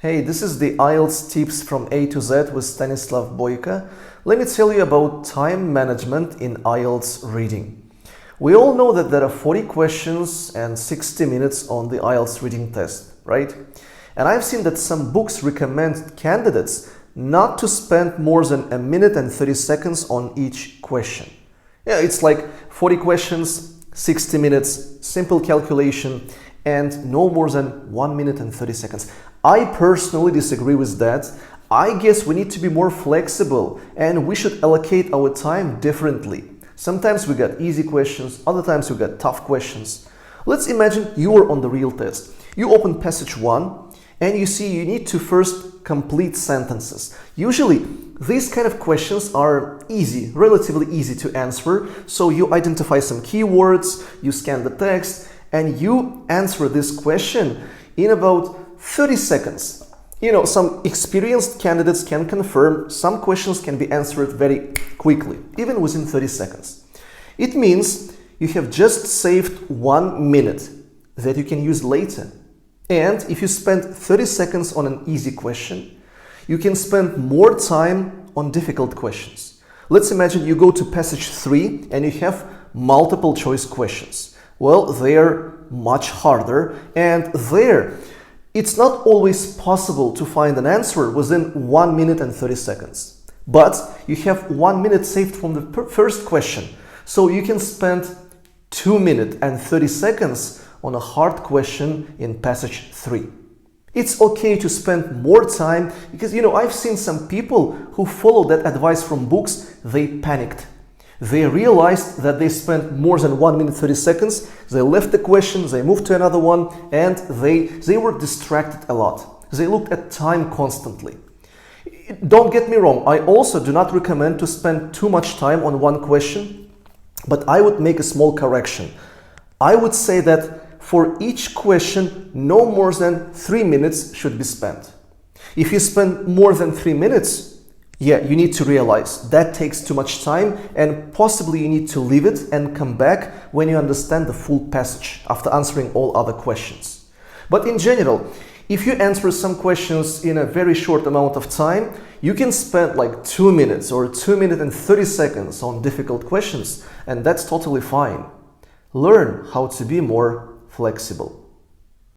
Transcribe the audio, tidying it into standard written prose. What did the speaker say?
Hey, this is the IELTS tips from A to Z with Stanislav Boyko. Let me tell you about time management in IELTS reading. We all know that there are 40 questions and 60 minutes on the IELTS reading test, right? And I've seen that some books recommend candidates not to spend more than a minute and 30 seconds on each question. Yeah, it's like 40 questions, 60 minutes, simple calculation, and no more than 1 minute and 30 seconds. I personally disagree with that. I guess we need to be more flexible and we should allocate our time differently. Sometimes we got easy questions, other times we got tough questions. Let's imagine you are on the real test. You open passage 1 and you see you need to first complete sentences. Usually these kind of questions are easy, relatively easy to answer. So you identify some keywords, you scan the text, and you answer this question in about 30 seconds. You know, some experienced candidates can confirm some questions can be answered very quickly, even within 30 seconds. It means you have just saved 1 minute that you can use later. And if you spend 30 seconds on an easy question, you can spend more time on difficult questions. Let's imagine you go to passage 3 and you have multiple choice questions. Well, they're much harder, and there it's not always possible to find an answer within 1 minute and 30 seconds. But you have 1 minute saved from the first question, so you can spend 2 minutes and 30 seconds on a hard question in passage 3. It's okay to spend more time because, you know, I've seen some people who follow that advice from books, they panicked. They realized that they spent more than 1 minute 30 seconds, they left the question, they moved to another one, and they were distracted a lot. They looked at time constantly. Don't get me wrong, I also do not recommend to spend too much time on one question, but I would make a small correction. I would say that for each question, no more than 3 minutes should be spent. If you spend more than 3 minutes, yeah, you need to realize that takes too much time and possibly you need to leave it and come back when you understand the full passage after answering all other questions. But in general, if you answer some questions in a very short amount of time, you can spend like 2 minutes or 2 minutes and 30 seconds on difficult questions, and that's totally fine. Learn how to be more flexible.